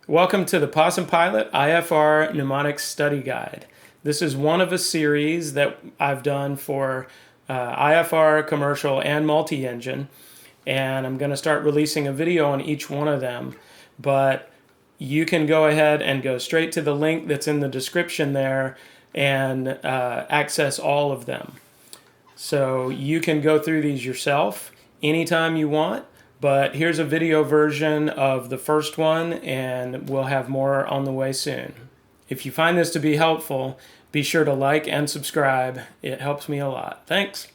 Welcome to the Possum Pilot IFR Mnemonics Study Guide. This is one of a series that I've done for IFR, commercial, and multi-engine, and I'm going to start releasing a video on each one of them, but you can go ahead and go straight to the link that's in the description there and access all of them. So you can go through these yourself anytime you want. But here's a video version of the first one, and we'll have more on the way soon. If you find this to be helpful, be sure to like and subscribe. It helps me a lot. Thanks.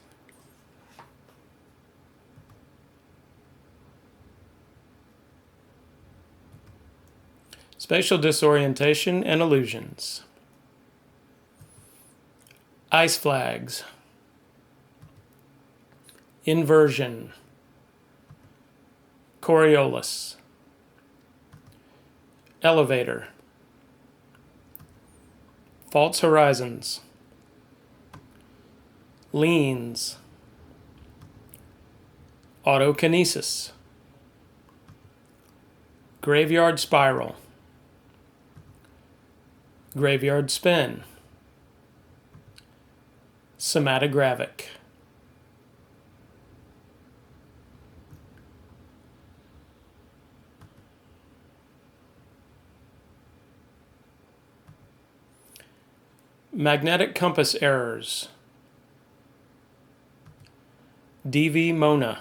Spatial disorientation and illusions. Ice flags. Inversion. Coriolis. Elevator. False horizons. Leans. Autokinesis. Graveyard spiral. Graveyard spin. Somatogravic. Magnetic compass errors. DV Mona.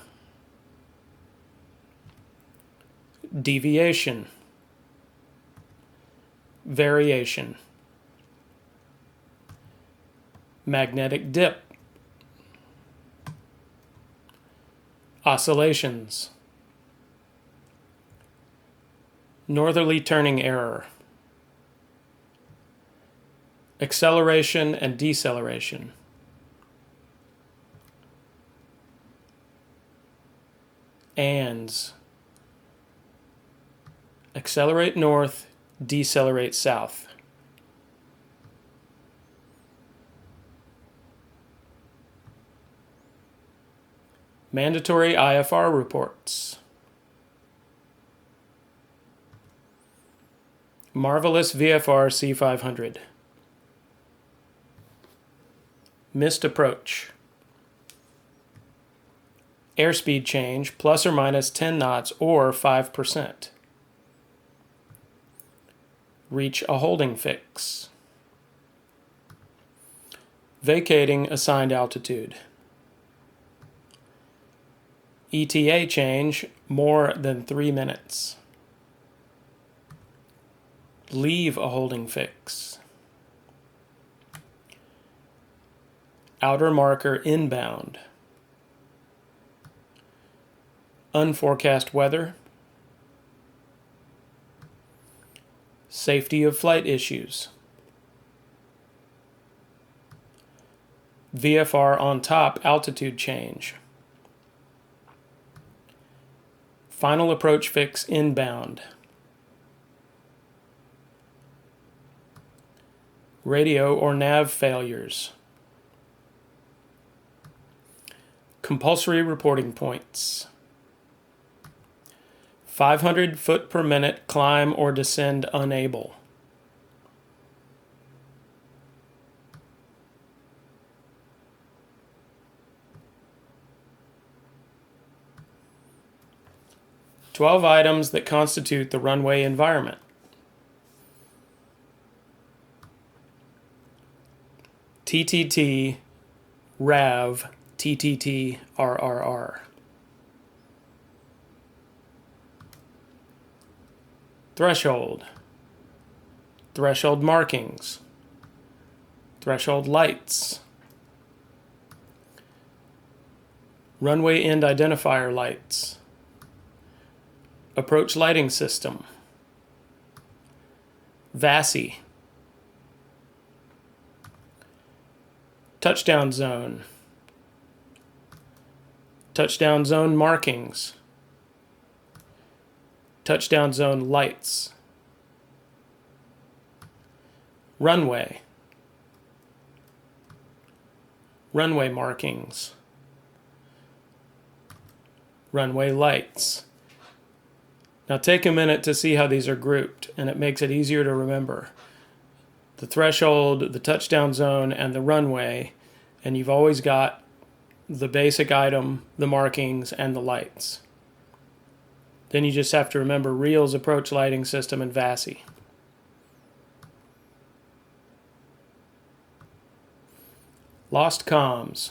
Deviation. Variation. Magnetic dip. Oscillations. Northerly turning error. Acceleration and deceleration. ANDs. Accelerate north, decelerate south. Mandatory IFR reports. Marvelous VFR C500. Missed approach. Airspeed change plus or minus 10 knots or 5%. Reach a holding fix. Vacating assigned altitude. ETA change more than 3 minutes. Leave a holding fix. Outer marker inbound. Unforecast weather. Safety of flight issues. VFR on top altitude change. Final approach fix inbound. Radio or nav failures. Compulsory reporting points. 500 foot per minute climb or descend unable. "12 items that constitute the runway environment. TTT, RAV, TTT, RRR. Threshold. Threshold markings. Threshold lights. Runway end identifier lights. Approach lighting system. VASI. Touchdown zone. Touchdown zone markings. Touchdown zone lights. Runway. Runway markings. Runway lights. Now take a minute to see how these are grouped, and it makes it easier to remember. The threshold, the touchdown zone, and the runway, and you've always got the basic item, the markings, and the lights. Then you just have to remember Real's approach lighting system and VASI. Lost comms.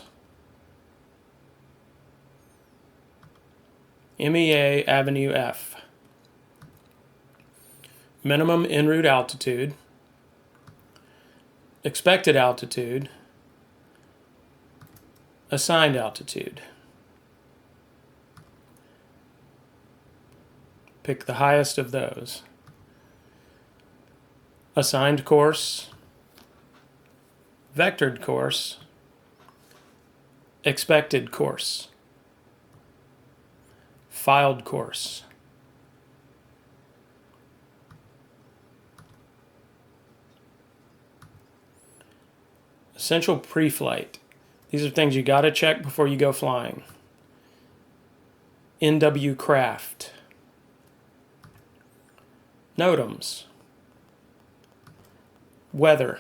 MEA Avenue F. Minimum en route altitude. Expected altitude. Assigned altitude. Pick the highest of those. Assigned course. Vectored course. Expected course. Filed course. Essential pre-flight. These are things you got to check before you go flying. NW craft. NOTAMs. Weather.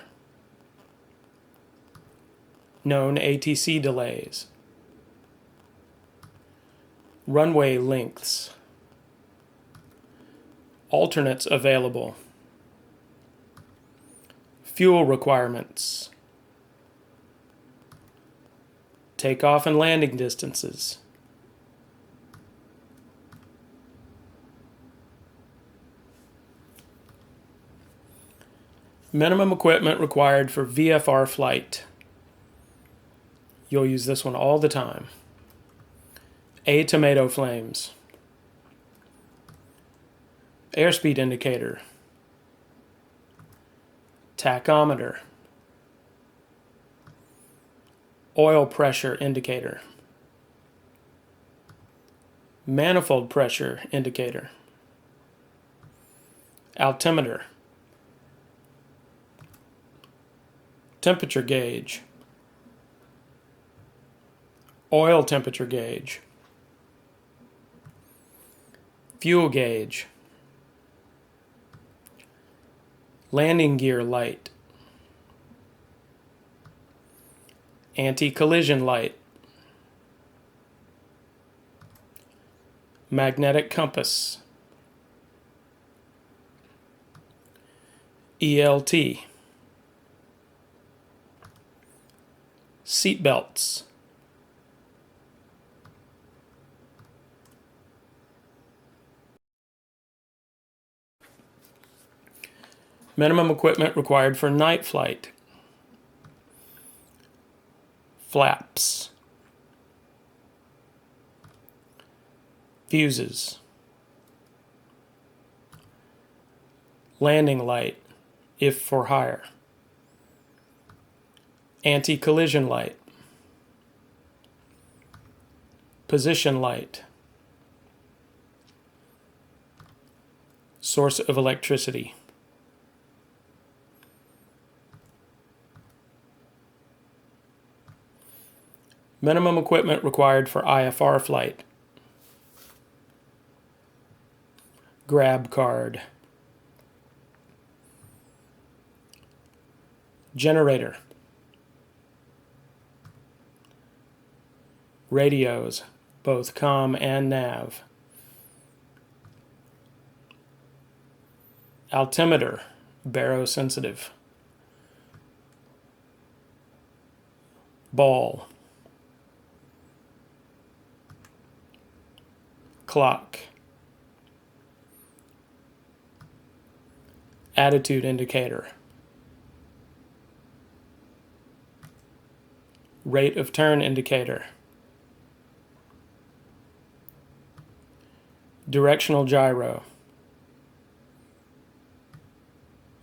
Known ATC delays. Runway lengths. Alternates available. Fuel requirements. Takeoff and landing distances. Minimum equipment required for VFR flight. You'll use this one all the time. A tomato flames. Airspeed indicator. Tachometer. Oil pressure indicator. Manifold pressure indicator. Altimeter. Temperature gauge. Oil temperature gauge. Fuel gauge. Landing gear light. Anti-collision light. Magnetic compass. ELT. Seat belts. Minimum equipment required for night flight. Flaps. Fuses. Landing light, if for hire. Anti-collision light. Position light. Source of electricity. Minimum equipment required for IFR flight. Grab card. Generator. Radios, both comm and nav. Altimeter, barosensitive. Ball. Clock. Attitude indicator. Rate of turn indicator. Directional gyro.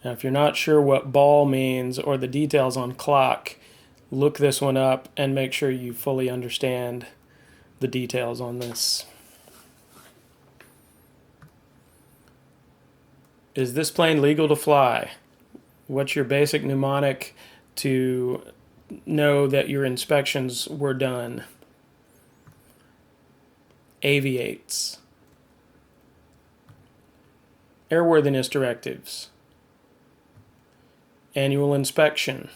Now, if you're not sure what ball means or the details on clock, look this one up and make sure you fully understand the details on this. Is this plane legal to fly? What's your basic mnemonic to know that your inspections were done? Aviates. Airworthiness directives. Annual inspection.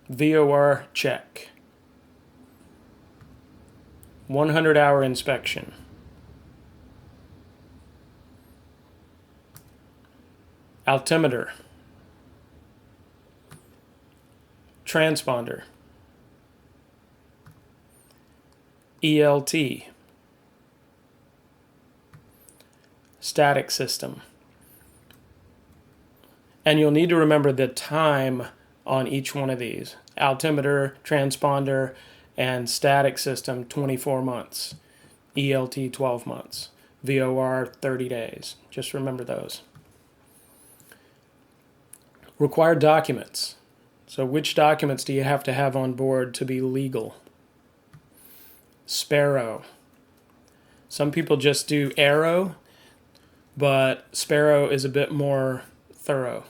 VOR check. 100-hour inspection. Altimeter. Transponder. ELT. Static system. And you'll need to remember the time on each one of these. Altimeter, transponder, and static system, 24 months. ELT, 12 months. VOR, 30 days. Just remember those. Required documents. So which documents do you have to have on board to be legal? Sparrow. Some people just do Arrow, but Sparrow is a bit more thorough.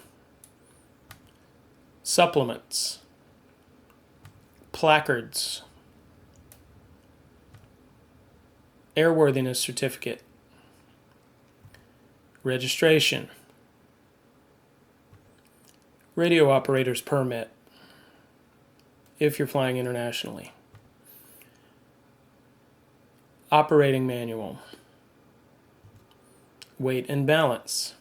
Supplements. Placards. Airworthiness certificate. Registration. Radio operator's permit, if you're flying internationally. Operating manual. Weight and balance.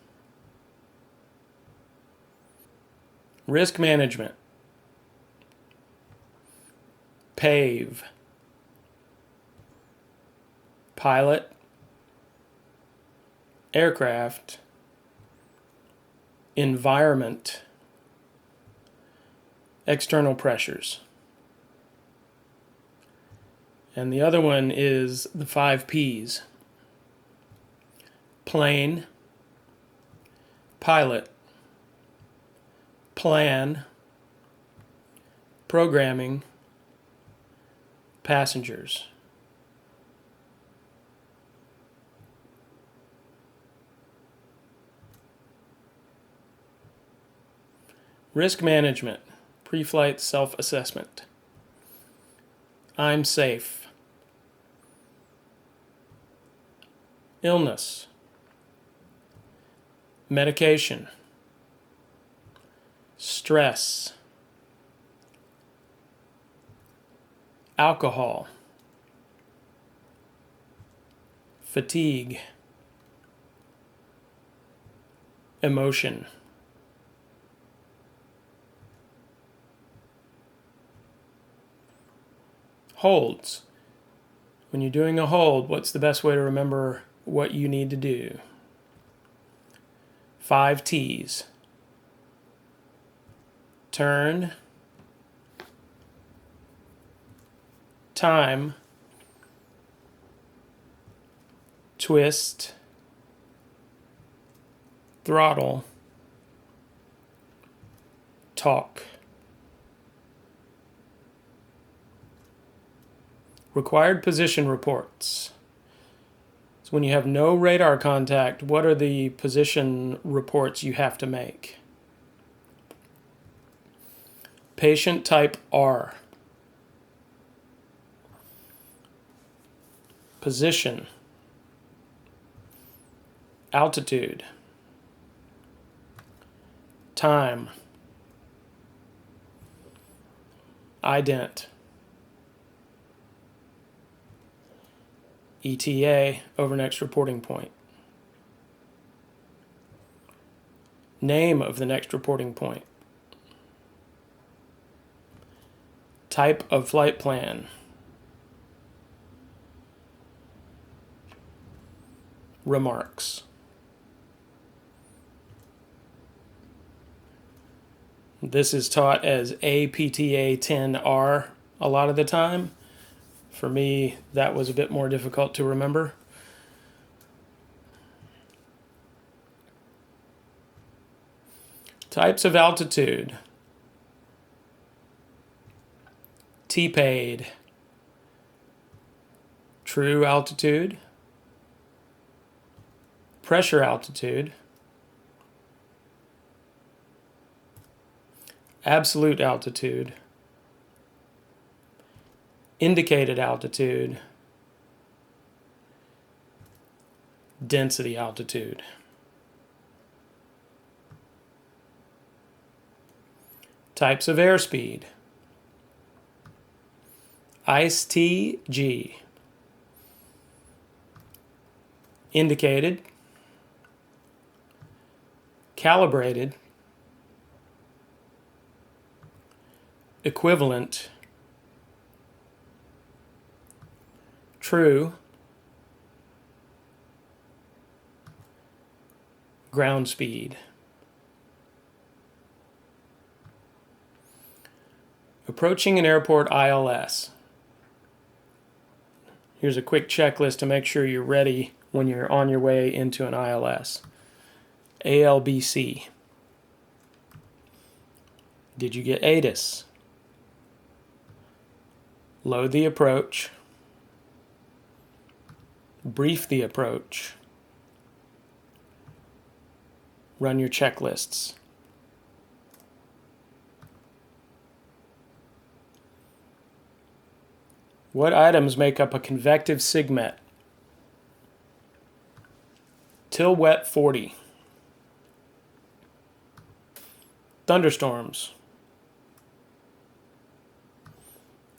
Risk management. PAVE. Pilot. Aircraft. Environment. External pressures. And the other one is the 5 P's. Plane, pilot, plan, programming, passengers. Risk management. Pre-flight self-assessment. I'm safe. Illness. Medication. Stress. Alcohol. Fatigue. Emotion. Holds. When you're doing a hold, what's the best way to remember what you need to do? 5 T's. Turn. Time. Twist. Throttle. Talk. Required position reports. So when you have no radar contact, what are the position reports you have to make? Patient type R. Position. Altitude. Time. Ident. ETA, over next reporting point. Name of the next reporting point. Type of flight plan. Remarks. This is taught as APTA 10R a lot of the time. For me, that was a bit more difficult to remember. Types of altitude. T-paid. True altitude. Pressure altitude. Absolute altitude. Indicated altitude. density altitude. Types of airspeed. ICE-TG. Indicated, calibrated, equivalent, true, ground speed. Approaching an airport ILS. Here's a quick checklist to make sure you're ready when you're on your way into an ILS. ALBC. Did you get ATIS? Load the approach. Brief the approach. Run your checklists. What items make up a convective sigmet? Till wet 40. Thunderstorms.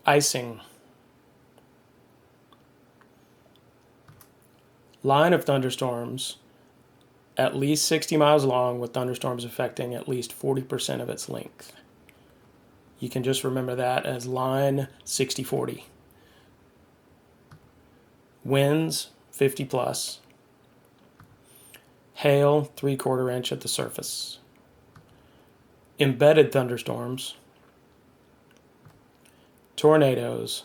Icing. Line of thunderstorms, at least 60 miles long, with thunderstorms affecting at least 40% of its length. You can just remember that as line 60-40. Winds, 50 plus. Hail, 3/4 inch at the surface. Embedded thunderstorms. Tornadoes.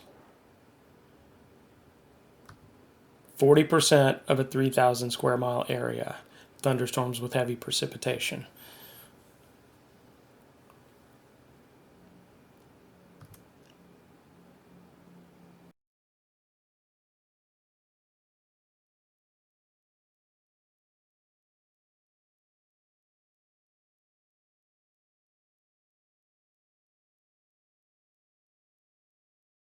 40% of a 3,000 square mile area. Thunderstorms with heavy precipitation.